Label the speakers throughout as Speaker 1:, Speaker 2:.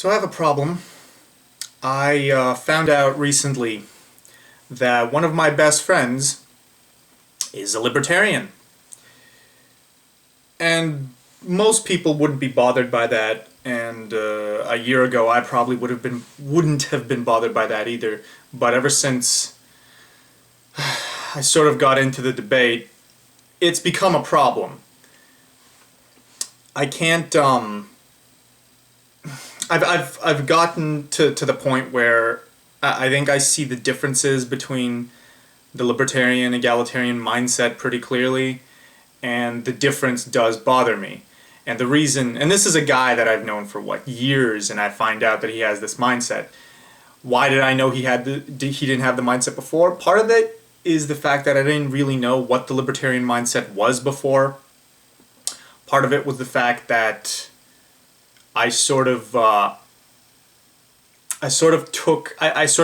Speaker 1: So I have a problem. I found out recently that one of my best friends is a libertarian. And most people wouldn't be bothered by that, and a year ago I probably wouldn't have been bothered by that either. But ever since I sort of got into the debate, it's become a problem. I can't I've gotten to the point where I think I see the differences between the libertarian egalitarian mindset pretty clearly, and the difference does bother me. And the reason, and this is a guy that I've known for years, and I find out that he has this mindset. Why did I know he didn't have the mindset before? Part of it is the fact that I didn't really know what the libertarian mindset was before. Part of it was the fact that I sort of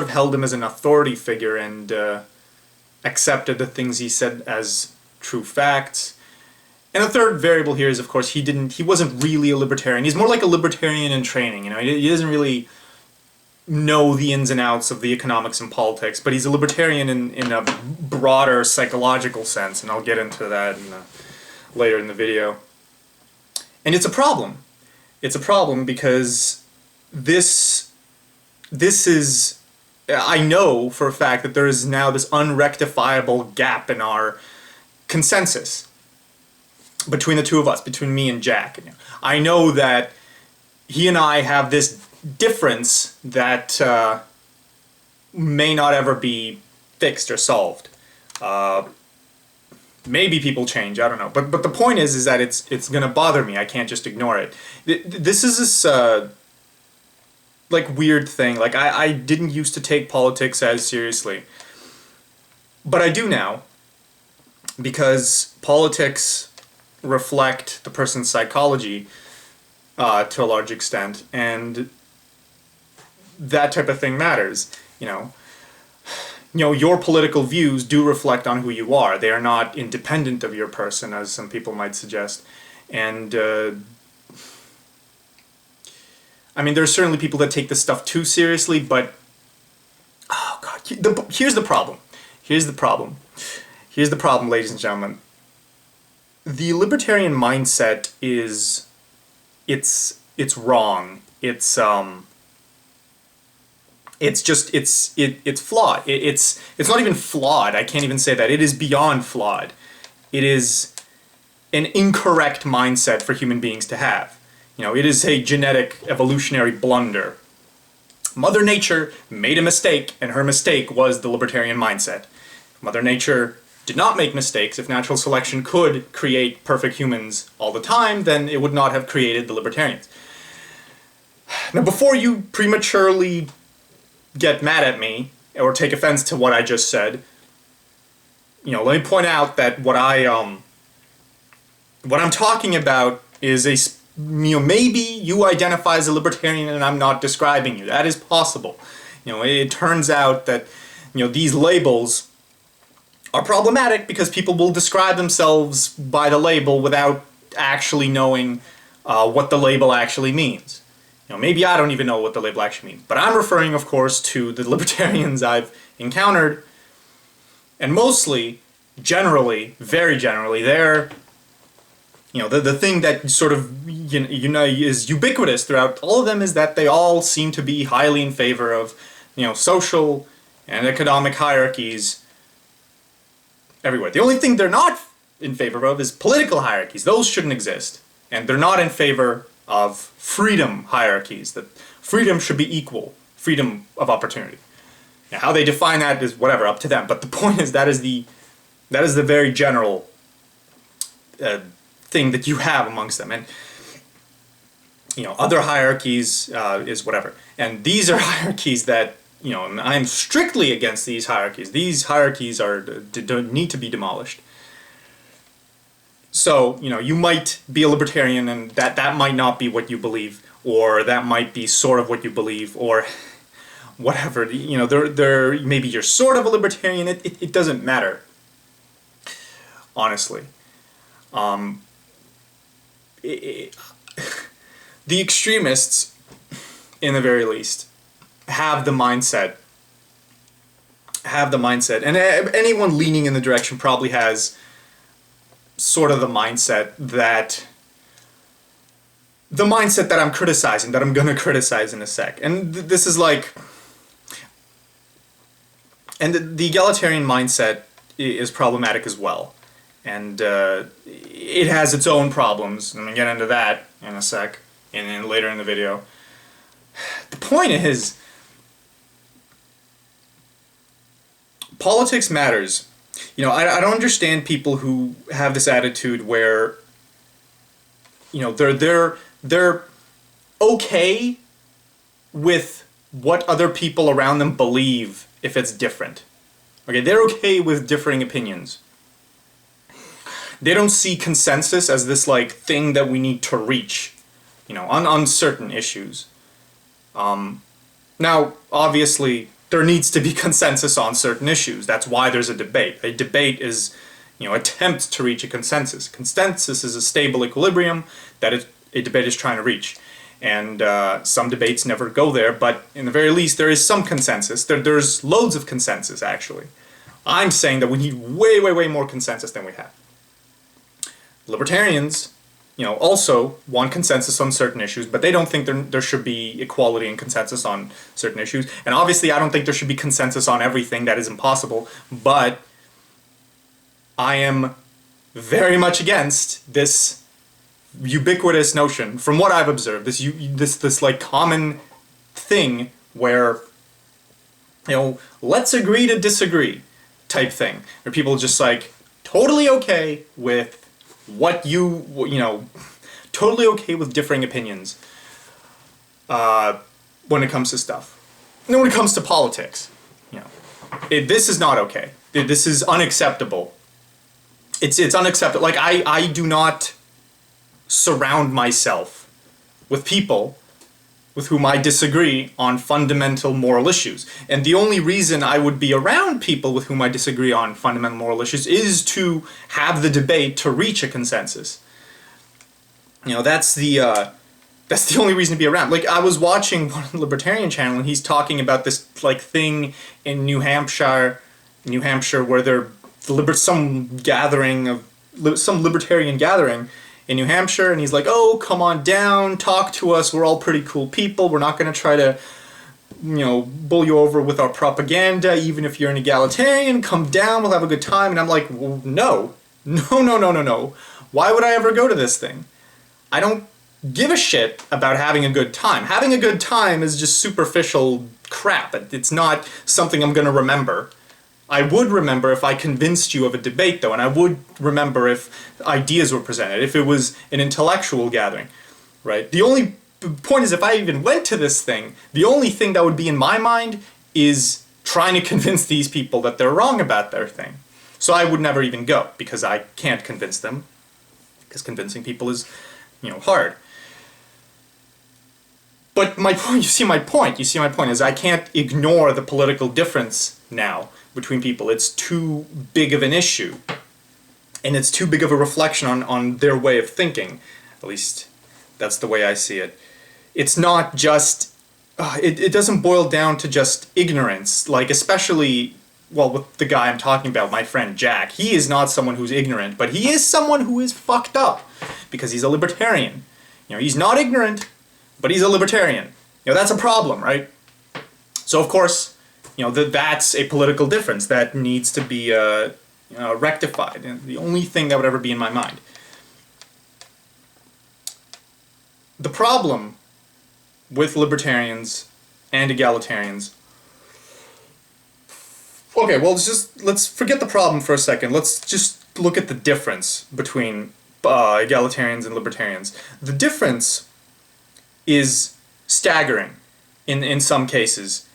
Speaker 1: held him as an authority figure and accepted the things he said as true facts. And the third variable here is, of course, he wasn't really a libertarian. He's more like a libertarian in training. You know, he doesn't really know the ins and outs of the economics and politics, but he's a libertarian in a broader psychological sense, and I'll get into that later in the video. And it's a problem. It's a problem because this is, I know for a fact that there is now this unrectifiable gap in our consensus between the two of us, between me and Jack. I know that he and I have this difference that may not ever be fixed or solved. Maybe people change, I don't know. But the point is that it's gonna bother me. I can't just ignore it. This is this like weird thing. Like I didn't used to take politics as seriously, but I do now, because politics reflect the person's psychology to a large extent, and that type of thing matters. You know, your political views do reflect on who you are. They are not independent of your person, as some people might suggest. And I mean, there are certainly people that take this stuff too seriously, but oh god, here's the problem. Here's the problem. Here's the problem, ladies and gentlemen. The libertarian mindset is it's wrong. It's flawed. It's not even flawed. I can't even say that. It is beyond flawed. It is an incorrect mindset for human beings to have. You know, it is a genetic evolutionary blunder. Mother Nature made a mistake, and her mistake was the libertarian mindset. Mother Nature did not make mistakes. If natural selection could create perfect humans all the time, then it would not have created the libertarians. Now, before you prematurely get mad at me or take offense to what I just said, you know, let me point out that what I'm talking about is maybe you identify as a libertarian and I'm not describing you. That is possible. You know, it turns out that, you know, these labels are problematic because people will describe themselves by the label without actually knowing what the label actually means. You know, maybe I don't even know what the label actually means, but I'm referring, of course, to the libertarians I've encountered, and mostly, generally, very generally, they're, you know, the thing that sort of, you know, is ubiquitous throughout all of them is that they all seem to be highly in favor of, you know, social and economic hierarchies everywhere. The only thing they're not in favor of is political hierarchies. Those shouldn't exist. And they're not in favor of freedom hierarchies, that freedom should be equal, freedom of opportunity. Now, how they define that is whatever, up to them. But the point is that is the very general thing that you have amongst them. And, you know, other hierarchies is whatever. And these are hierarchies that, you know, I'm strictly against these hierarchies. These hierarchies need to be demolished. So, you know, you might be a libertarian and that might not be what you believe, or that might be sort of what you believe, or whatever. You know, maybe you're sort of a libertarian. It doesn't matter, honestly. The extremists in the very least, have the mindset. And anyone leaning in the direction probably has sort of the mindset that I'm criticizing, that I'm going to criticize in a sec. And this is like... And the egalitarian mindset is problematic as well. And it has its own problems. I'm going to get into that in a sec, and later in the video. The point is, politics matters. You know, I don't understand people who have this attitude where, you know, they're okay with what other people around them believe if it's different. Okay, they're okay with differing opinions. They don't see consensus as this like thing that we need to reach, you know, on certain issues. Now, obviously, there needs to be consensus on certain issues. That's why there's a debate. A debate is, you know, attempt to reach a consensus. Consensus is a stable equilibrium that a debate is trying to reach. And some debates never go there, but in the very least, there is some consensus. There's loads of consensus, actually. I'm saying that we need way, way, way more consensus than we have. Libertarians, you know, also want consensus on certain issues, but they don't think there should be equality and consensus on certain issues. And obviously, I don't think there should be consensus on everything. That is impossible. But I am very much against this ubiquitous notion, from what I've observed, this like common thing where, you know, let's agree to disagree type thing, where people are just like totally okay with what you know, totally okay with differing opinions when it comes to stuff. And then when it comes to politics, you know, this is not okay. This is unacceptable. It's unacceptable. Like, I do not surround myself with people with whom I disagree on fundamental moral issues. And the only reason I would be around people with whom I disagree on fundamental moral issues is to have the debate to reach a consensus. You know, that's the only reason to be around. Like, I was watching one on the Libertarian channel, and he's talking about this like thing in New Hampshire where they're some libertarian gathering in New Hampshire, and he's like, oh, come on down, talk to us, we're all pretty cool people, we're not going to try to, you know, bull you over with our propaganda, even if you're an egalitarian, come down, we'll have a good time. And I'm like, well, no. Why would I ever go to this thing? I don't give a shit about having a good time. Having a good time is just superficial crap. It's not something I'm going to remember. I would remember if I convinced you of a debate, though, and I would remember if ideas were presented, if it was an intellectual gathering, right? The only point is, if I even went to this thing, the only thing that would be in my mind is trying to convince these people that they're wrong about their thing. So I would never even go, because I can't convince them, because convincing people is, you know, hard. But my point, you see my point is I can't ignore the political difference now between people. It's too big of an issue, and it's too big of a reflection on their way of thinking. At least that's the way I see it. It's not just, it doesn't boil down to just ignorance, like especially, well, with the guy I'm talking about, my friend Jack. He is not someone who's ignorant, but he is someone who is fucked up, because he's a libertarian. You know, he's not ignorant, but he's a libertarian. You know, that's a problem, right? So of course, you know, that's a political difference that needs to be rectified, and the only thing that would ever be in my mind. The problem with libertarians and egalitarians... Okay, well, let's forget the problem for a second. Let's just look at the difference between egalitarians and libertarians. The difference is staggering in some cases.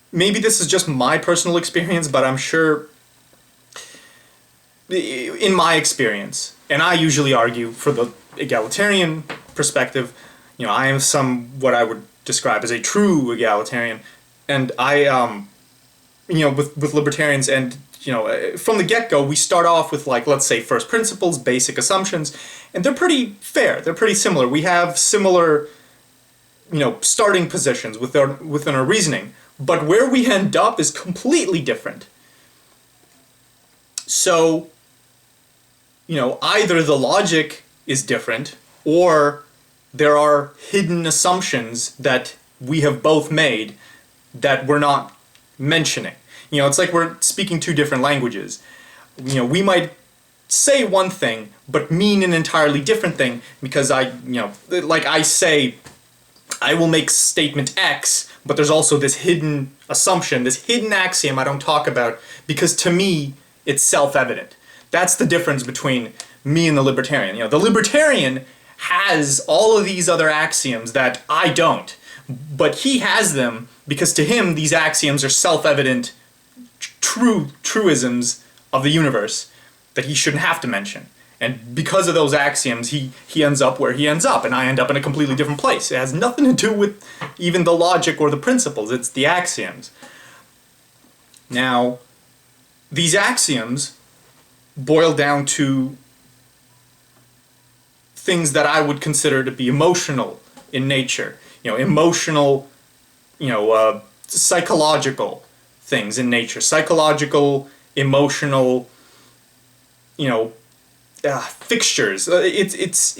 Speaker 1: Maybe this is just my personal experience, but I'm sure in my experience, and I usually argue for the egalitarian perspective, you know, I am what I would describe as a true egalitarian, and I, you know, with libertarians, and, you know, from the get-go, we start off with, like, let's say first principles, basic assumptions, and they're pretty fair, they're pretty similar. We have similar starting positions within our reasoning, but where we end up is completely different. So, either the logic is different, or there are hidden assumptions that we have both made that we're not mentioning. It's like we're speaking two different languages. We might say one thing, but mean an entirely different thing, because I say, I will make statement X, but there's also this hidden assumption, this hidden axiom I don't talk about, because to me, it's self-evident. That's the difference between me and the libertarian. The libertarian has all of these other axioms that I don't, but he has them because to him these axioms are self-evident truisms of the universe that he shouldn't have to mention. And because of those axioms, he ends up where he ends up, and I end up in a completely different place. It has nothing to do with even the logic or the principles, it's the axioms. Now, these axioms boil down to things that I would consider to be emotional in nature. Emotional, psychological things in nature. Psychological, emotional, fixtures. It's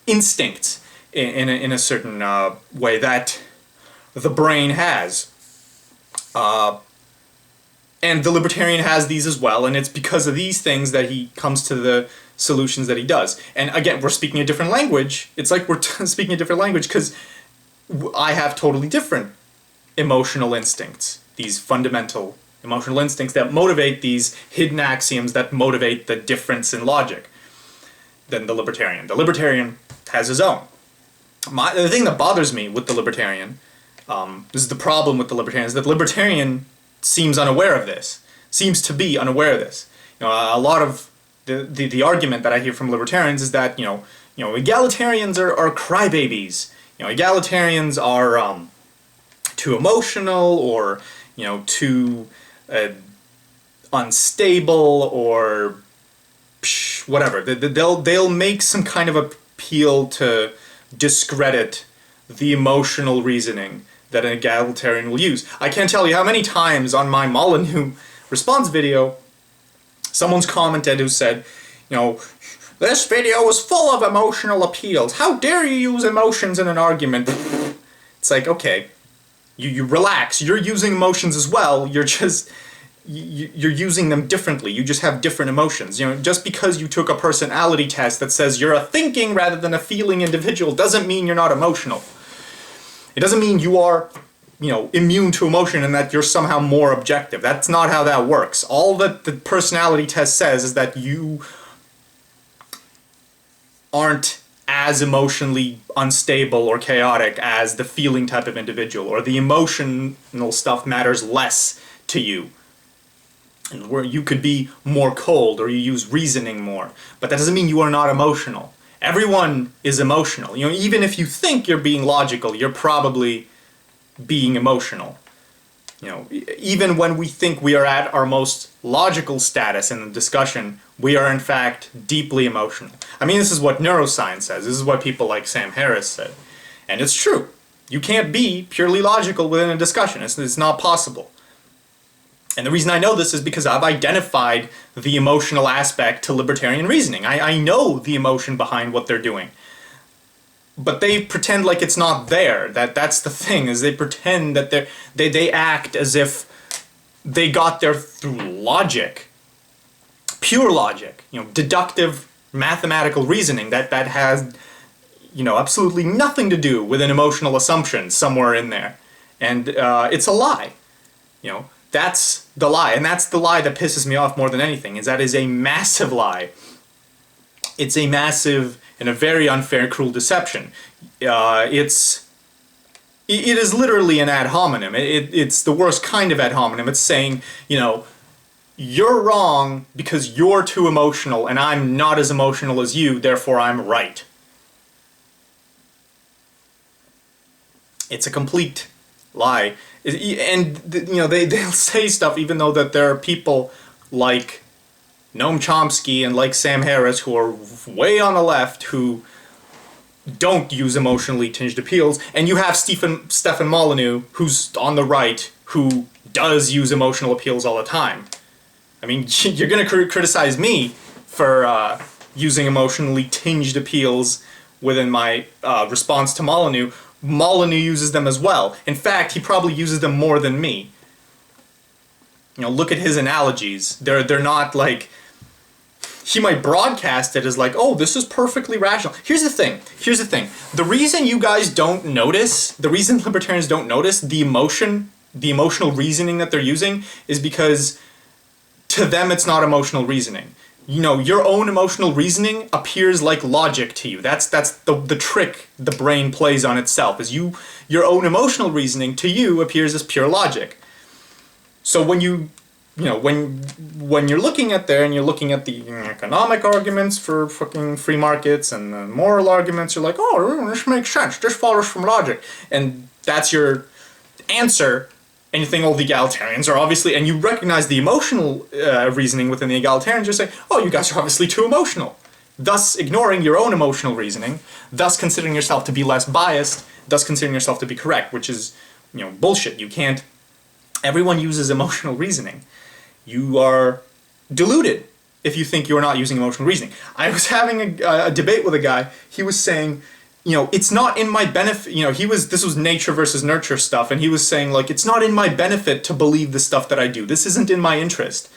Speaker 1: instincts in a certain way that the brain has. And the libertarian has these as well, and it's because of these things that he comes to the solutions that he does. And again, we're speaking a different language. It's like we're speaking a different language because I have totally different emotional instincts, these fundamental emotional instincts that motivate these hidden axioms that motivate the difference in logic than the libertarian. The libertarian has his own. The thing that bothers me with the libertarian, this is the problem with the libertarian, is that the libertarian seems unaware of this, seems to be unaware of this. A lot of the argument that I hear from libertarians is that, egalitarians are crybabies. Egalitarians are too emotional, or, too unstable, or whatever. They'll make some kind of appeal to discredit the emotional reasoning that an egalitarian will use. I can't tell you how many times on my Molyneux response video, someone's commented who said, this video was full of emotional appeals. How dare you use emotions in an argument? It's like, okay, you relax. You're using emotions as well. You're using them differently. You just have different emotions. Just because you took a personality test that says you're a thinking rather than a feeling individual doesn't mean you're not emotional. It doesn't mean you are, immune to emotion and that you're somehow more objective. That's not how that works. All that the personality test says is that you aren't as emotionally unstable or chaotic as the feeling type of individual, or the emotional stuff matters less to you. And where you could be more cold, or you use reasoning more. But that doesn't mean you are not emotional. Everyone is emotional. Even if you think you're being logical, you're probably being emotional. Even when we think we are at our most logical status in the discussion, we are in fact deeply emotional. This is what neuroscience says. This is what people like Sam Harris said. And it's true. You can't be purely logical within a discussion. It's not possible. And the reason I know this is because I've identified the emotional aspect to libertarian reasoning. I know the emotion behind what they're doing. But they pretend like it's not there. That's the thing, is they pretend that they act as if they got there through logic. Pure logic. Deductive mathematical reasoning that has absolutely nothing to do with an emotional assumption somewhere in there. And it's a lie. That's the lie, and that's the lie that pisses me off more than anything, is that is a massive lie. It's a massive and a very unfair, cruel deception. It is literally an ad hominem. It's the worst kind of ad hominem. It's saying, you're wrong because you're too emotional, and I'm not as emotional as you, therefore I'm right. It's a complete lie. And they'll say stuff even though that there are people like Noam Chomsky and like Sam Harris who are way on the left who don't use emotionally tinged appeals, and you have Stefan Molyneux, who's on the right, who does use emotional appeals all the time. I mean, you're going to criticize me for using emotionally tinged appeals within my response to Molyneux. Molyneux uses them as well. In fact, he probably uses them more than me. You know, look at his analogies. They're not like... He might broadcast it as like, oh, this is perfectly rational. Here's the thing. The reason you guys don't notice, the reason libertarians don't notice the emotional reasoning that they're using is because to them it's not emotional reasoning. You know, your own emotional reasoning appears like logic to you. That's the trick the brain plays on itself, is your own emotional reasoning to you appears as pure logic. So when when you're looking at there and you're looking at the economic arguments for fucking free markets and the moral arguments, you're like, oh, this makes sense, this follows from logic. And that's your answer, and you think, oh, the egalitarians are obviously, and you recognize the emotional reasoning within the egalitarians, you're saying, oh, you guys are obviously too emotional. Thus ignoring your own emotional reasoning, thus considering yourself to be less biased, thus considering yourself to be correct, which is, bullshit. You can't, everyone uses emotional reasoning. You are deluded if you think you're not using emotional reasoning. I was having a debate with a guy. He was saying, it's not in my benefit, this was nature versus nurture stuff, and he was saying, like, it's not in my benefit to believe the stuff that I do. This isn't in my interest.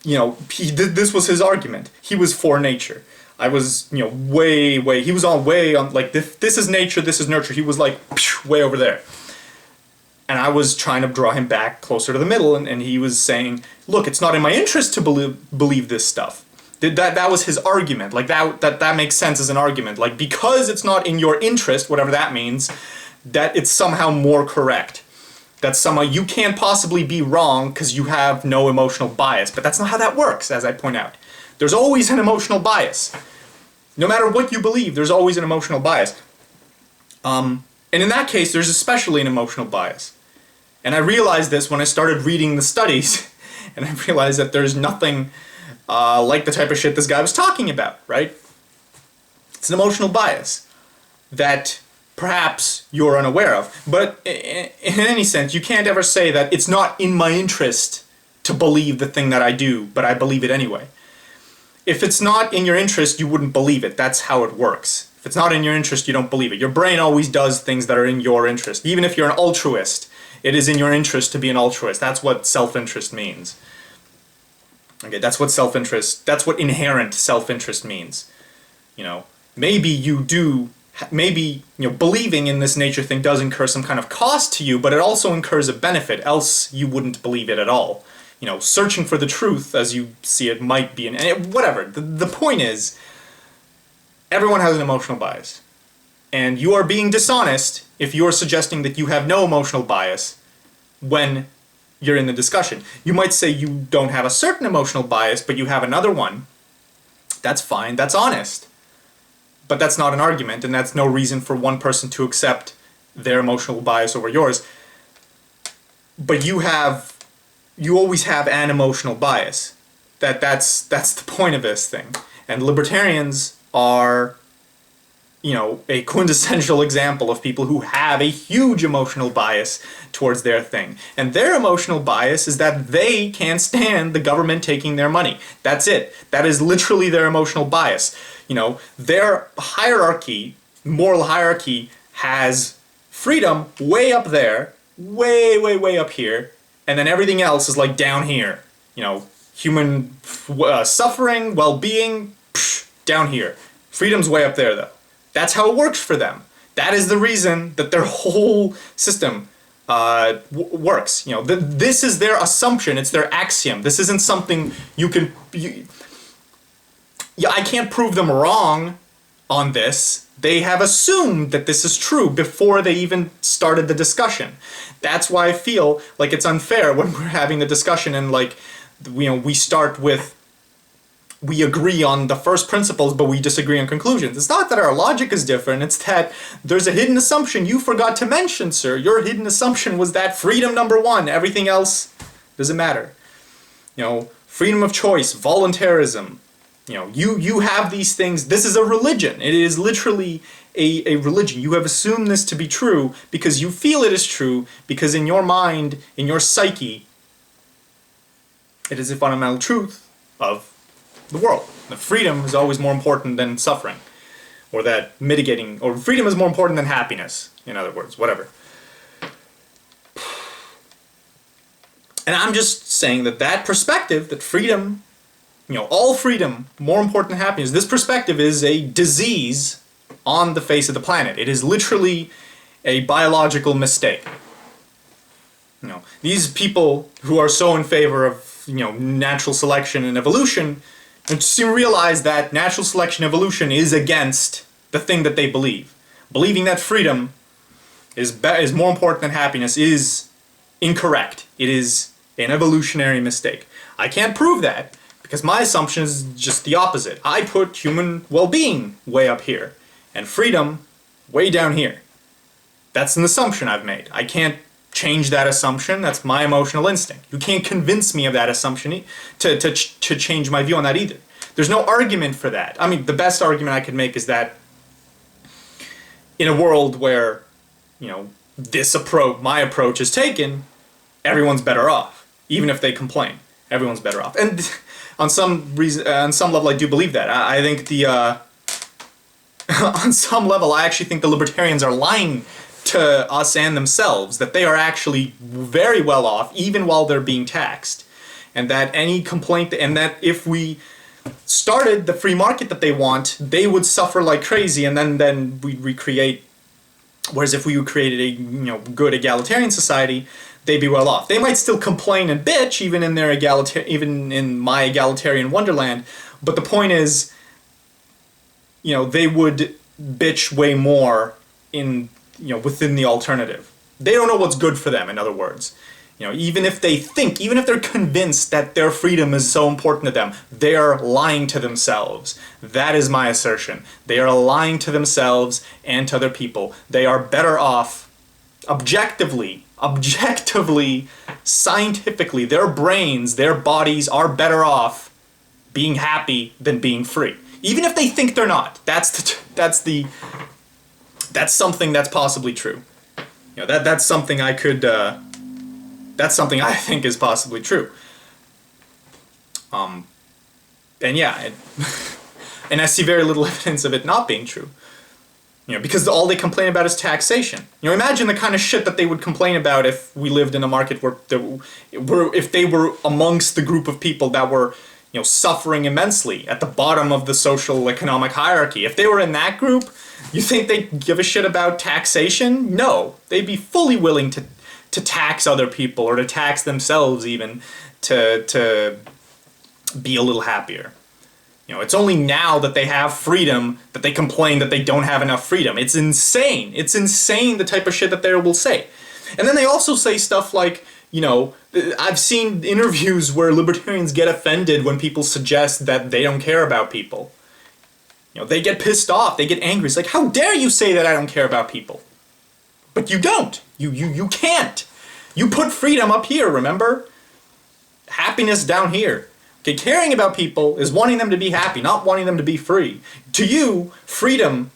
Speaker 1: This was his argument. He was for nature. I was, he was way on, like, this is nature, this is nurture. He was, like, way over there. And I was trying to draw him back closer to the middle, and he was saying, look, it's not in my interest to believe this stuff. That was his argument. Like, that makes sense as an argument. Like, because it's not in your interest, whatever that means, that it's somehow more correct. That somehow you can't possibly be wrong because you have no emotional bias. But that's not how that works, as I point out. There's always an emotional bias. No matter what you believe, there's always an emotional bias. And in that case, there's especially an emotional bias. And I realized this when I started reading the studies, and I realized that there's nothing like the type of shit this guy was talking about, right? It's an emotional bias that perhaps you're unaware of. But in any sense, you can't ever say that it's not in my interest to believe the thing that I do, but I believe it anyway. If it's not in your interest, you wouldn't believe it. That's how it works. If it's not in your interest, you don't believe it. Your brain always does things that are in your interest. Even if you're an altruist, it is in your interest to be an altruist. That's what self-interest means. Okay, that's what inherent self-interest means. Maybe believing in this nature thing does incur some kind of cost to you, but it also incurs a benefit, else you wouldn't believe it at all. Searching for the truth as you see it might be, whatever. The point is, everyone has an emotional bias. And you are being dishonest if you are suggesting that you have no emotional bias when you're in the discussion. You might say you don't have a certain emotional bias, but you have another one. That's fine, that's honest. But that's not an argument, and that's no reason for one person to accept their emotional bias over yours. But you always have an emotional bias. That's the point of this thing. And libertarians are, a quintessential example of people who have a huge emotional bias towards their thing. And their emotional bias is that they can't stand the government taking their money. That's it. That is literally their emotional bias. Their hierarchy, moral hierarchy, has freedom way up there, way, way, way up here, and then everything else is like down here. Human suffering, well-being, down here. Freedom's way up there, though. That's how it works for them. That is the reason that their whole system works. This is their assumption. It's their axiom. This isn't something I can't prove them wrong on this. They have assumed that this is true before they even started the discussion. That's why I feel like it's unfair when we're having the discussion and we start with, we agree on the first principles, but we disagree on conclusions. It's not that our logic is different, it's that there's a hidden assumption you forgot to mention, sir. Your hidden assumption was that freedom number one, everything else doesn't matter. Freedom of choice, voluntarism, you have these things. This is a religion. It is literally a religion. You have assumed this to be true because you feel it is true, because in your mind, in your psyche, it is a fundamental truth of the world. That freedom is always more important than suffering, or that mitigating, or freedom is more important than happiness, in other words, whatever. And I'm just saying that that perspective, that freedom, all freedom, more important than happiness, this perspective is a disease on the face of the planet. It is literally a biological mistake. These people who are so in favor of, natural selection and evolution, seem to realize that natural selection and evolution is against the thing that they believe. Believing that freedom is more important than happiness is incorrect. It is an evolutionary mistake. I can't prove that, because my assumption is just the opposite. I put human well-being way up here, and freedom way down here. That's an assumption I've made. I can't change that assumption. That's my emotional instinct. You can't convince me of that assumption to change my view on that either. There's no argument for that. I mean, the best argument I could make is that in a world where, my approach is taken, everyone's better off. Even if they complain, everyone's better off. And on some level, I do believe that. I think on some level, I actually think the libertarians are lying to us and themselves, that they are actually very well off, even while they're being taxed. And that any complaint, and that if we started the free market that they want, they would suffer like crazy, and then we'd recreate. Whereas if we created a good egalitarian society, they'd be well off. They might still complain and bitch, even in my egalitarian wonderland. But the point is, they would bitch way more within the alternative. They don't know what's good for them. In other words, even if they're convinced that their freedom is so important to them, they are lying to themselves. That is my assertion. They are lying to themselves and to other people. They are better off objectively, scientifically. Their brains, their bodies are better off being happy than being free. Even if they think they're not. That's something that's possibly true. That's something I could. That's something I think is possibly true. And yeah, and I see very little evidence of it not being true. Because all they complain about is taxation. Imagine the kind of shit that they would complain about if we lived in a market if they were amongst the group of people that were, suffering immensely at the bottom of the social economic hierarchy. If they were in that group, you think they'd give a shit about taxation? No, they'd be fully willing to tax other people, or to tax themselves even, to be a little happier. It's only now that they have freedom that they complain that they don't have enough freedom. It's insane. It's insane the type of shit that they will say. And then they also say stuff like, I've seen interviews where libertarians get offended when people suggest that they don't care about people. They get pissed off, they get angry. It's like, how dare you say that I don't care about people? But you don't. You can't. You put freedom up here, remember? Happiness down here. Okay, caring about people is wanting them to be happy, not wanting them to be free. To you, freedom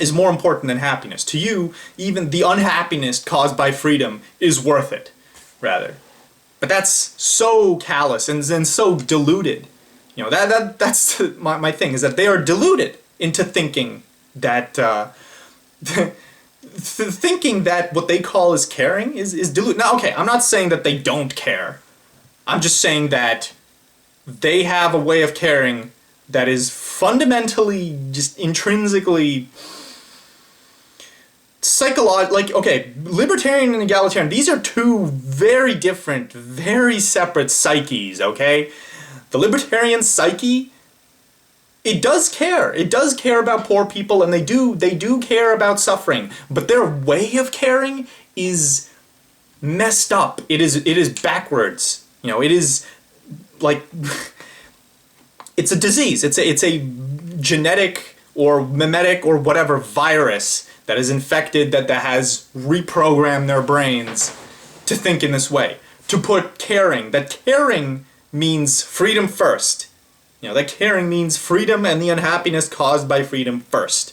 Speaker 1: is more important than happiness. To you, even the unhappiness caused by freedom is worth it, rather. But that's so callous and so deluded. That's my thing, is that they are deluded into thinking that thinking that what they call as caring is deluded. Now, okay, I'm not saying that they don't care. I'm just saying that they have a way of caring that is fundamentally, just intrinsically okay, libertarian and egalitarian, these are two very different, very separate psyches, okay? The libertarian psyche, it does care. It does care about poor people, and they do care about suffering, but their way of caring is messed up. It is backwards. It is like it's a disease. It's a genetic or mimetic or whatever virus that is infected, that has reprogrammed their brains to think in this way. To put caring, that caring means freedom first. That caring means freedom and the unhappiness caused by freedom first.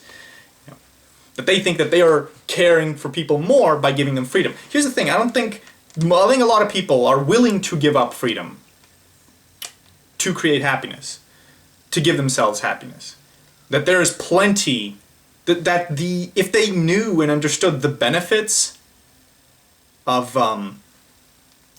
Speaker 1: That they think that they are caring for people more by giving them freedom. Here's the thing, I think a lot of people are willing to give up freedom to create happiness, to give themselves happiness. That there is plenty, if they knew and understood the benefits of,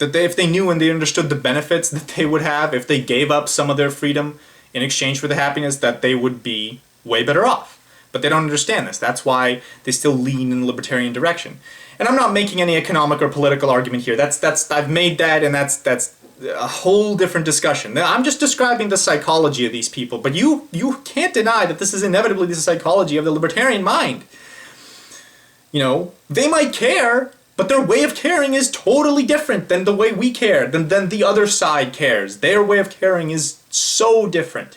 Speaker 1: if they knew and they understood the benefits that they would have if they gave up some of their freedom in exchange for the happiness, that they would be way better off. But they don't understand this. That's why they still lean in the libertarian direction. And I'm not making any economic or political argument here. I've made that, and that's a whole different discussion. I'm just describing the psychology of these people. But you can't deny that this is inevitably the psychology of the libertarian mind. They might care, but their way of caring is totally different than the way we care, than the other side cares. Their way of caring is so different.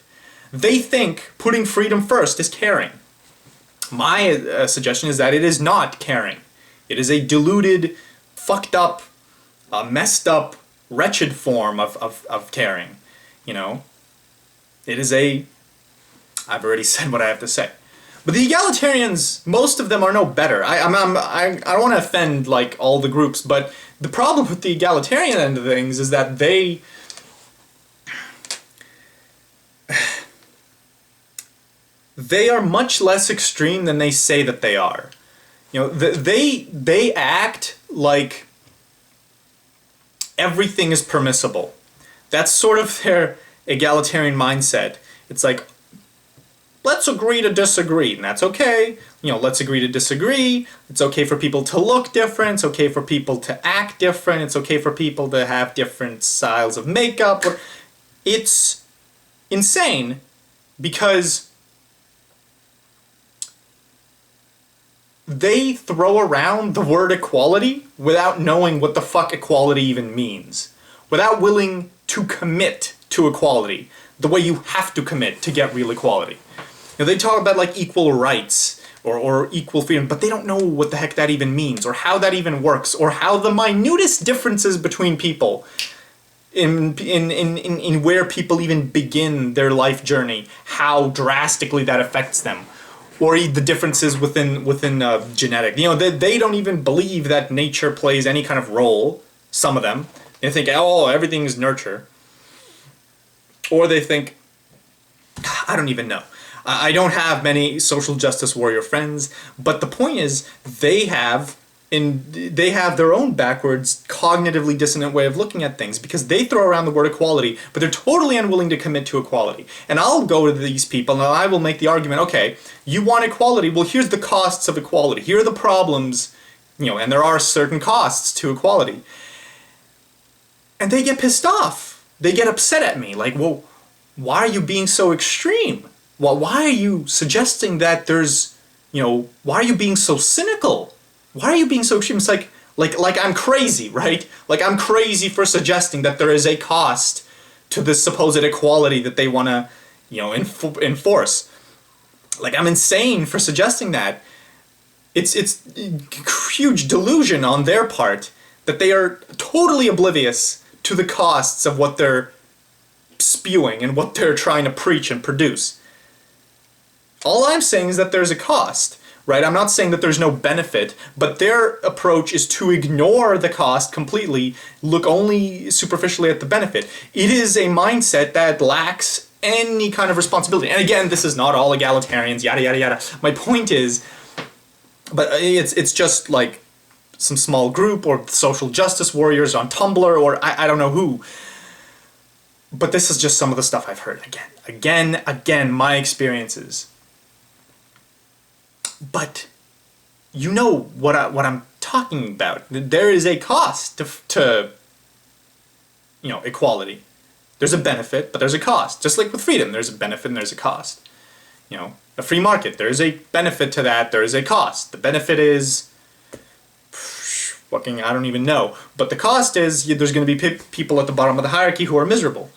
Speaker 1: They think putting freedom first is caring. My suggestion is that it is not caring. It is a diluted, fucked up, messed up, wretched form of caring. It is I've already said what I have to say. But the egalitarians, most of them are no better. I don't want to offend all the groups, but the problem with the egalitarian end of things is that they are much less extreme than they say that they are. They act like everything is permissible. That's sort of their egalitarian mindset. It's like, let's agree to disagree, and that's okay. Let's agree to disagree. It's okay for people to look different. It's okay for people to act different. It's okay for people to have different styles of makeup. It's insane because they throw around the word equality without knowing what the fuck equality even means. Without willing to commit to equality the way you have to commit to get real equality. They talk about equal rights or equal freedom, but they don't know what the heck that even means, or how that even works, or how the minutest differences between people in where people even begin their life journey, how drastically that affects them. Or the differences within genetic. They don't even believe that nature plays any kind of role, some of them. They think, oh, everything is nurture. Or they think, I don't even know. I don't have many social justice warrior friends, but the point is they have their own backwards, cognitively dissonant way of looking at things, because they throw around the word equality, but they're totally unwilling to commit to equality. And I'll go to these people and I will make the argument, okay, you want equality, well here's the costs of equality, here are the problems, and there are certain costs to equality. And they get pissed off. They get upset at me, well, why are you being so extreme? Well, why are you suggesting that there's, why are you being so cynical? Why are you being so extreme? It's like I'm crazy, right? I'm crazy for suggesting that there is a cost to this supposed equality that they want to, enforce. I'm insane for suggesting that. It's huge delusion on their part that they are totally oblivious to the costs of what they're spewing and what they're trying to preach and produce. All I'm saying is that there's a cost. Right? I'm not saying that there's no benefit, but their approach is to ignore the cost completely, look only superficially at the benefit. It is a mindset that lacks any kind of responsibility. And again, this is not all egalitarians, yada, yada, yada. My point is, but it's just some small group or social justice warriors on Tumblr or I don't know who. But this is just some of the stuff I've heard again, my experiences. But you know what I'm talking about. There is a cost to equality. There's a benefit, but there's a cost. Just like with freedom, there's a benefit and there's a cost. A free market, there is a benefit to that, there is a cost. The benefit is fucking I don't even know. But the cost is there's going to be people at the bottom of the hierarchy who are miserable.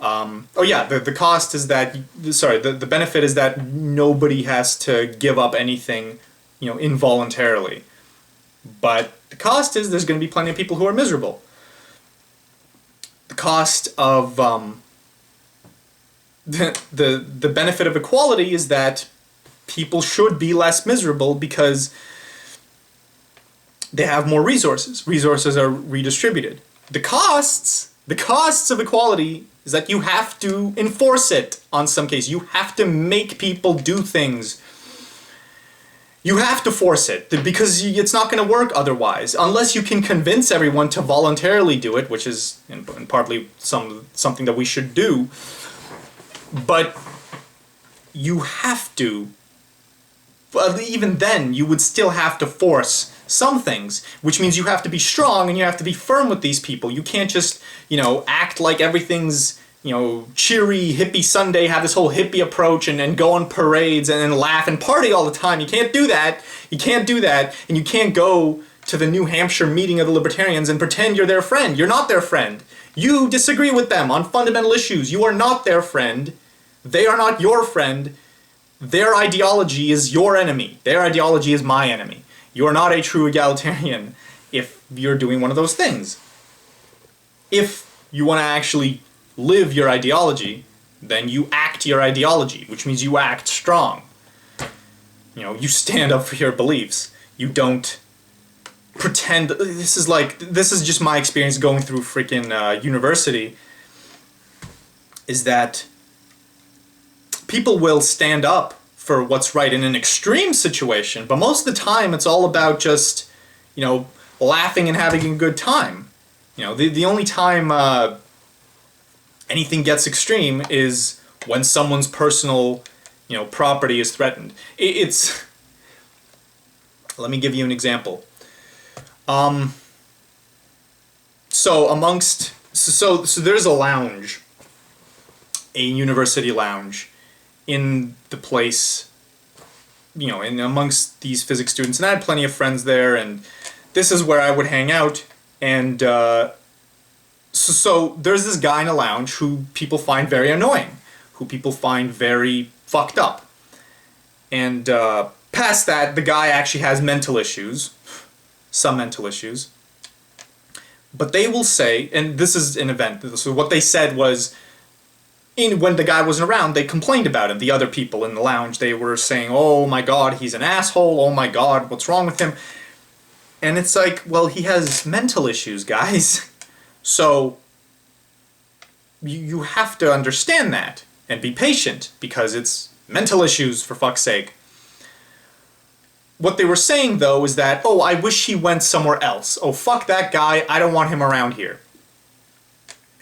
Speaker 1: The cost is that, the benefit is that nobody has to give up anything, involuntarily. But the cost is there's going to be plenty of people who are miserable. The cost of, the benefit of equality is that people should be less miserable because they have more resources. Resources are redistributed. The costs of equality is that you have to enforce it on some case. You have to make people do things. You have to force it because it's not going to work otherwise. Unless you can convince everyone to voluntarily do it, which is partly something that we should do. But you have to. But even then, you would still have to force some things, which means you have to be strong and you have to be firm with these people. You can't just, act like everything's, cheery, hippie Sunday, have this whole hippie approach and go on parades and then laugh and party all the time. You can't do that. You can't do that. And you can't go to the New Hampshire meeting of the Libertarians and pretend you're their friend. You're not their friend. You disagree with them on fundamental issues. You are not their friend. They are not your friend. Their ideology is your enemy. Their ideology is my enemy. You're not a true egalitarian if you're doing one of those things. If you want to actually live your ideology, then you act your ideology, which means you act strong. You stand up for your beliefs. You don't pretend. This is just my experience going through freaking university, is that people will stand up for what's right in an extreme situation, but most of the time it's all about just, laughing and having a good time. The only time anything gets extreme is when someone's personal, property is threatened. Let me give you an example. So there's a lounge, a university lounge, in the place, in amongst these physics students, and I had plenty of friends there, and this is where I would hang out, and so there's this guy in a lounge who people find very annoying, who people find very fucked up, and past that, the guy actually has mental issues, some mental issues, but they will say, and this is an event, so what they said was, when the guy wasn't around, they complained about him. The other people in the lounge, they were saying, oh my god, he's an asshole, oh my god, what's wrong with him? And it's like, well, he has mental issues, guys. So, you have to understand that, and be patient, because it's mental issues, for fuck's sake. What they were saying, though, is that, oh, I wish he went somewhere else. Oh, fuck that guy, I don't want him around here.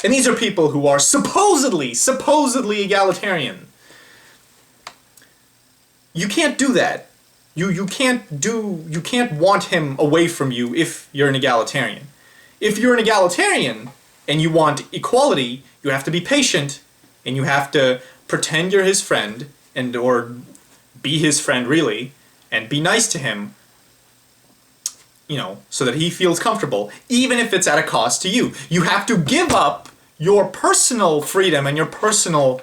Speaker 1: And these are people who are supposedly egalitarian. You can't do that. You can't want him away from you if you're an egalitarian. If you're an egalitarian and you want equality, you have to be patient and you have to pretend you're his friend or be his friend really and be nice to him, so that he feels comfortable, even if it's at a cost to you. You have to give up your personal freedom and your personal,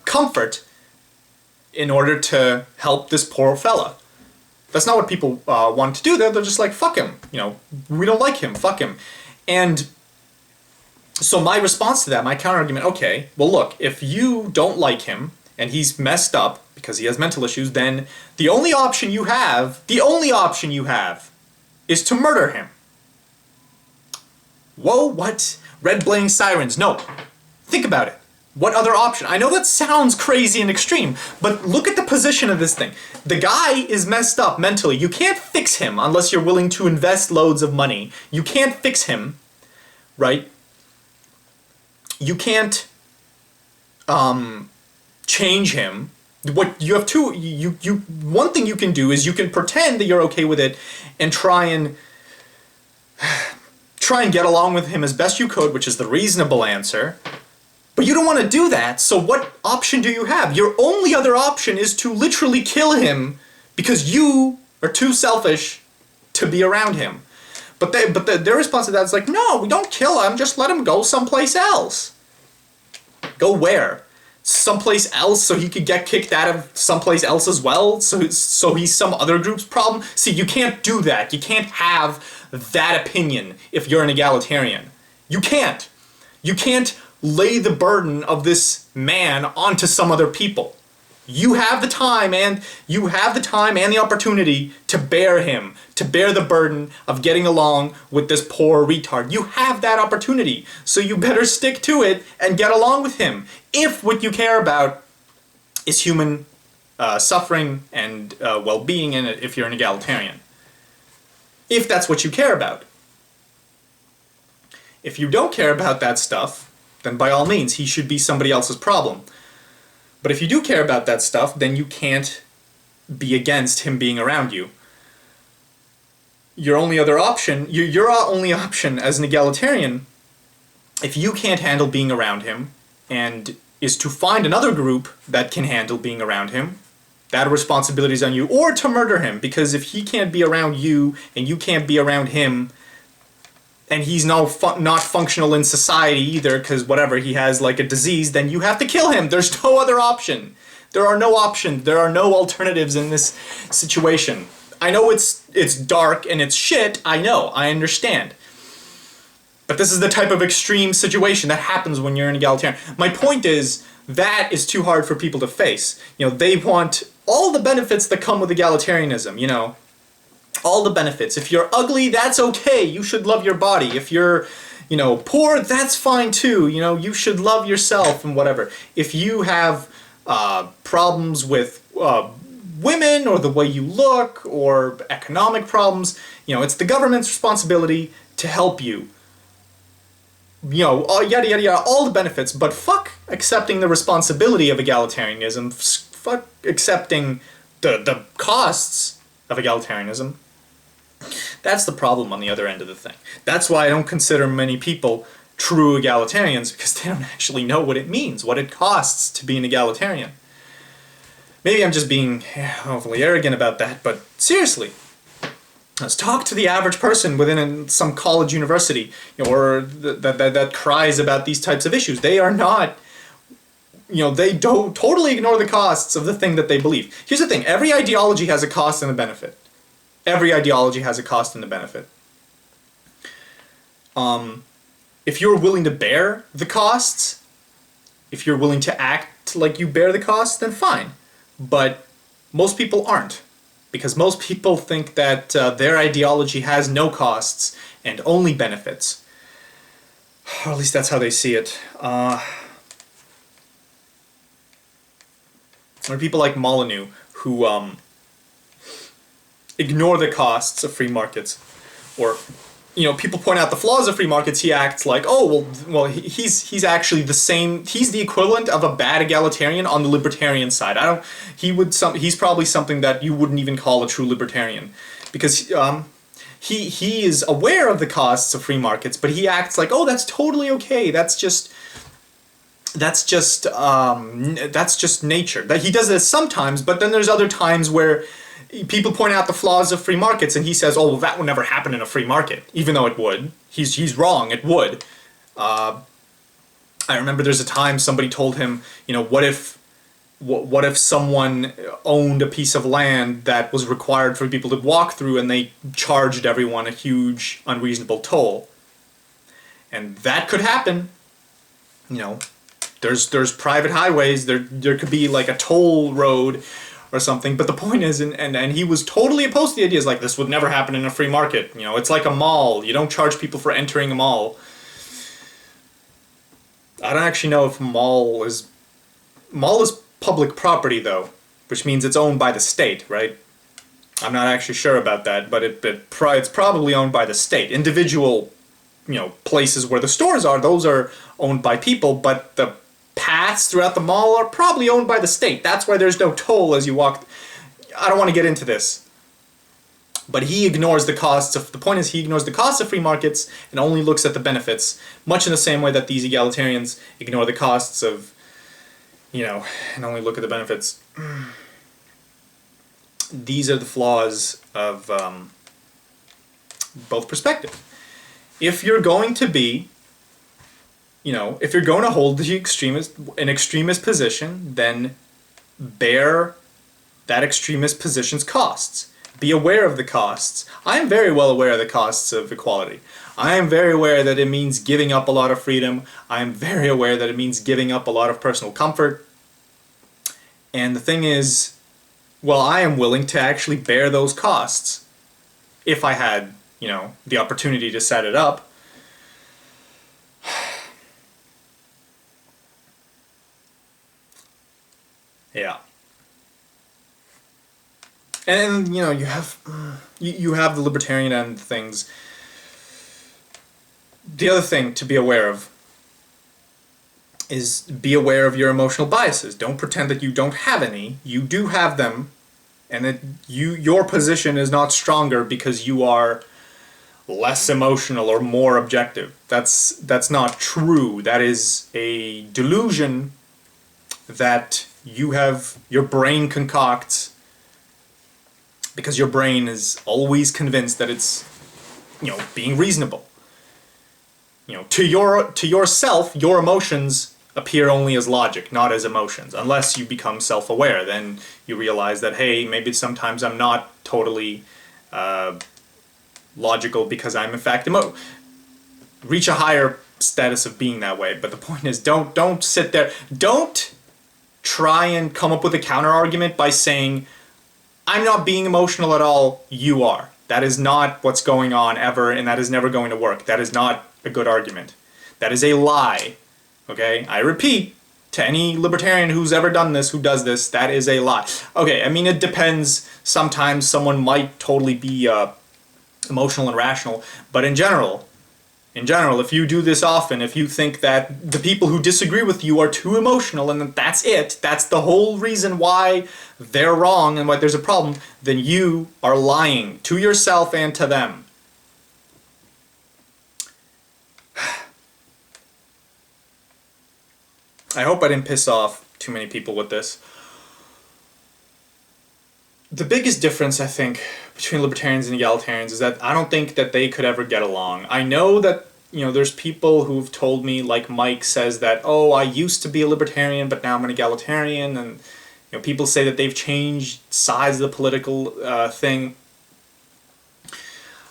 Speaker 1: comfort in order to help this poor fella. That's not what people want to do. They're just like, fuck him. We don't like him. Fuck him. And so my response to that, my counter-argument, okay, well look, if you don't like him and he's messed up because he has mental issues, then the only option you have is to murder him. Whoa, what? Red blinking sirens. No. Think about it. What other option? I know that sounds crazy and extreme, but look at the position of this thing. The guy is messed up mentally. You can't fix him unless you're willing to invest loads of money. You can't fix him, right? You can't change him. What you have to one thing you can do is you can pretend that you're okay with it and try and get along with him as best you could, which is the reasonable answer. But you don't want to do that, so what option do you have? Your only other option is to literally kill him because you are too selfish to be around him. But their response to that is like, no, we don't kill him, just let him go someplace else. Go where? Someplace else so he could get kicked out of someplace else as well? So he's some other group's problem? See, you can't do that. You can't have that opinion if you're an egalitarian. You can't. You can't lay the burden of this man onto some other people. You have the time and the opportunity to bear him, to bear the burden of getting along with this poor retard. You have that opportunity, so you better stick to it and get along with him. If what you care about is human suffering and well-being, and if you're an egalitarian. If that's what you care about. If you don't care about that stuff, then by all means, he should be somebody else's problem. But if you do care about that stuff, then you can't be against him being around you. Your only other option, your only option as an egalitarian, if you can't handle being around him, and is to find another group that can handle being around him, that responsibility is on you, or to murder him, because if he can't be around you, and you can't be around him, and he's not functional in society either, because whatever, he has like a disease, then you have to kill him. There's no other option. There are no options. There are no alternatives in this situation. I know it's dark and it's shit. I know. I understand. But this is the type of extreme situation that happens when you're an egalitarian. My point is, that is too hard for people to face. You know, they want all the benefits that come with egalitarianism, you know. All the benefits. If you're ugly, that's okay. You should love your body. If you're, you know, poor, that's fine too. You know, you should love yourself and whatever. If you have problems with women or the way you look or economic problems, you know, it's the government's responsibility to help you. You know, yada yada yada, all the benefits, but fuck accepting the responsibility of egalitarianism. Fuck accepting the costs of egalitarianism. That's the problem on the other end of the thing. That's why I don't consider many people true egalitarians, because they don't actually know what it means, what it costs to be an egalitarian. Maybe I'm just being hopefully arrogant about that, but seriously, let's talk to the average person within some college university, you know, or that cries about these types of issues. They are not, you know, they don't totally ignore the costs of the thing that they believe. Here's the thing, every ideology has a cost and a benefit. Every ideology has a cost and a benefit. If you're willing to bear the costs, if you're willing to act like you bear the costs, then fine. But most people aren't. Because most people think that their ideology has no costs and only benefits. Or at least that's how they see it. Or people like Molyneux, who ignore the costs of free markets, or, you know, people point out the flaws of free markets. He acts like, oh well, he's actually the same. He's the equivalent of a bad egalitarian on the libertarian side. He's probably something that you wouldn't even call a true libertarian, because he is aware of the costs of free markets, but he acts like, oh, that's totally okay. That's just nature. That he does this sometimes, but then there's other times where people point out the flaws of free markets, and he says, oh, well, that would never happen in a free market, even though it would. He's wrong, it would. I remember there's a time somebody told him, you know, what if someone owned a piece of land that was required for people to walk through, and they charged everyone a huge, unreasonable toll? And that could happen. You know, there's private highways, there could be like a toll road or something, but the point is, and he was totally opposed to the ideas, like, this would never happen in a free market. You know, it's like a mall. You don't charge people for entering a mall. I don't actually know if mall is public property, though, which means it's owned by the state, right? I'm not actually sure about that, but it's probably owned by the state. Individual, you know, places where the stores are, those are owned by people, but the paths throughout the mall are probably owned by the state. That's why there's no toll as you walk. I don't want to get into this. But he ignores the costs of, the point is, he ignores the costs of free markets and only looks at the benefits, much in the same way that these egalitarians ignore the costs of, you know, and only look at the benefits. These are the flaws of both perspectives. If you're going to be, you know, if you're going to hold an extremist position, then bear that extremist position's costs. Be aware of the costs. I am very well aware of the costs of equality. I am very aware that it means giving up a lot of freedom. I am very aware that it means giving up a lot of personal comfort. And the thing is, well, I am willing to actually bear those costs if I had, the opportunity to set it up. Yeah. And, you have the libertarian end of things. The other thing to be aware of is be aware of your emotional biases. Don't pretend that you don't have any. You do have them, and that your position is not stronger because you are less emotional or more objective. That's not true. That is a delusion that your brain concocts, because your brain is always convinced that it's being reasonable. To yourself, your emotions appear only as logic, not as emotions, unless you become self-aware. Then you realize that, hey, maybe sometimes I'm not totally logical because I'm in fact reach a higher status of being that way. But the point is, don't sit there. Don't try and come up with a counter argument by saying, I'm not being emotional at all, you are. That is not what's going on ever, and that is never going to work. That is not a good argument. That is a lie. Okay? I repeat, to any libertarian who's ever done this, who does this, that is a lie. Okay, I mean, it depends. Sometimes someone might totally be emotional and rational, but in general, if you do this often, if you think that the people who disagree with you are too emotional and that's it, that's the whole reason why they're wrong and why there's a problem, then you are lying to yourself and to them. I hope I didn't piss off too many people with this. The biggest difference, I think, between libertarians and egalitarians is that I don't think that they could ever get along. I know that, there's people who've told me, like Mike says that, oh, I used to be a libertarian, but now I'm an egalitarian, and people say that they've changed sides of the political thing.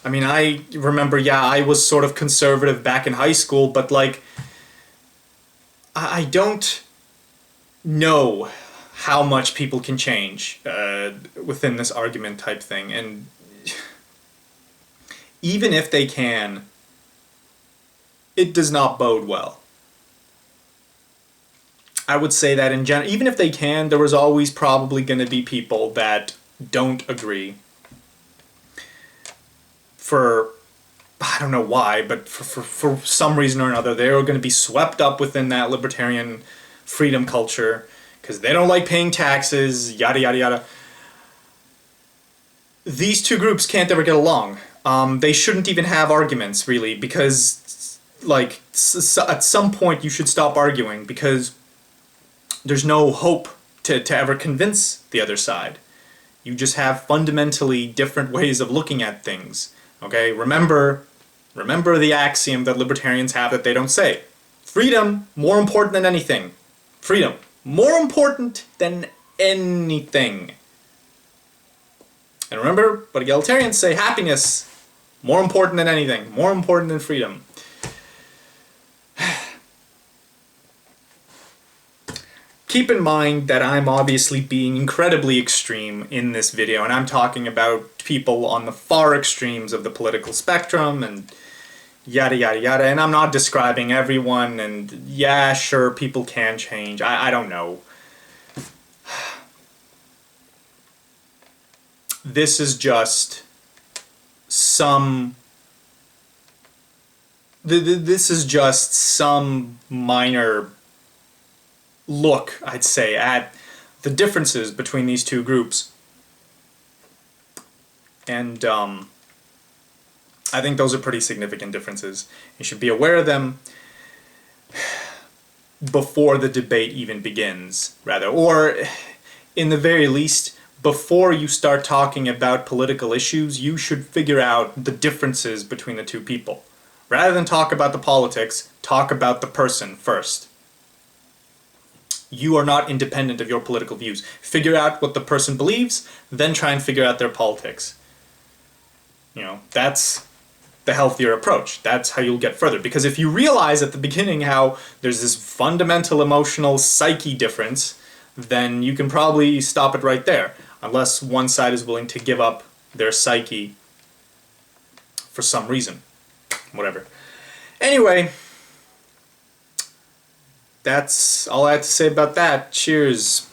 Speaker 1: I mean, I remember, I was sort of conservative back in high school, but I don't know how much people can change within this argument type thing. And even if they can, it does not bode well. I would say that in general, even if they can, there was always probably going to be people that don't agree. For, I don't know why, but for some reason or another, they're going to be swept up within that libertarian freedom culture because they don't like paying taxes, yada yada yada. These two groups can't ever get along. They shouldn't even have arguments, really, because at some point you should stop arguing, because there's no hope to ever convince the other side. You just have fundamentally different ways of looking at things. Okay, remember the axiom that libertarians have that they don't say. Freedom, more important than anything. Freedom, more important than anything. And remember what egalitarians say, happiness, more important than anything, more important than freedom. Keep in mind that I'm obviously being incredibly extreme in this video, and I'm talking about people on the far extremes of the political spectrum and yada yada yada, and I'm not describing everyone, and yeah, sure, people can change. I don't know. This is just some minor look, I'd say, at the differences between these two groups. And I think those are pretty significant differences. You should be aware of them before the debate even begins, rather. Or, in the very least, before you start talking about political issues, you should figure out the differences between the two people. Rather than talk about the politics, talk about the person first. You are not independent of your political views. Figure out what the person believes, then try and figure out their politics. That's the healthier approach. That's how you'll get further. Because if you realize at the beginning how there's this fundamental emotional psyche difference, then you can probably stop it right there, unless one side is willing to give up their psyche for some reason. Whatever. Anyway, that's all I have to say about that. Cheers.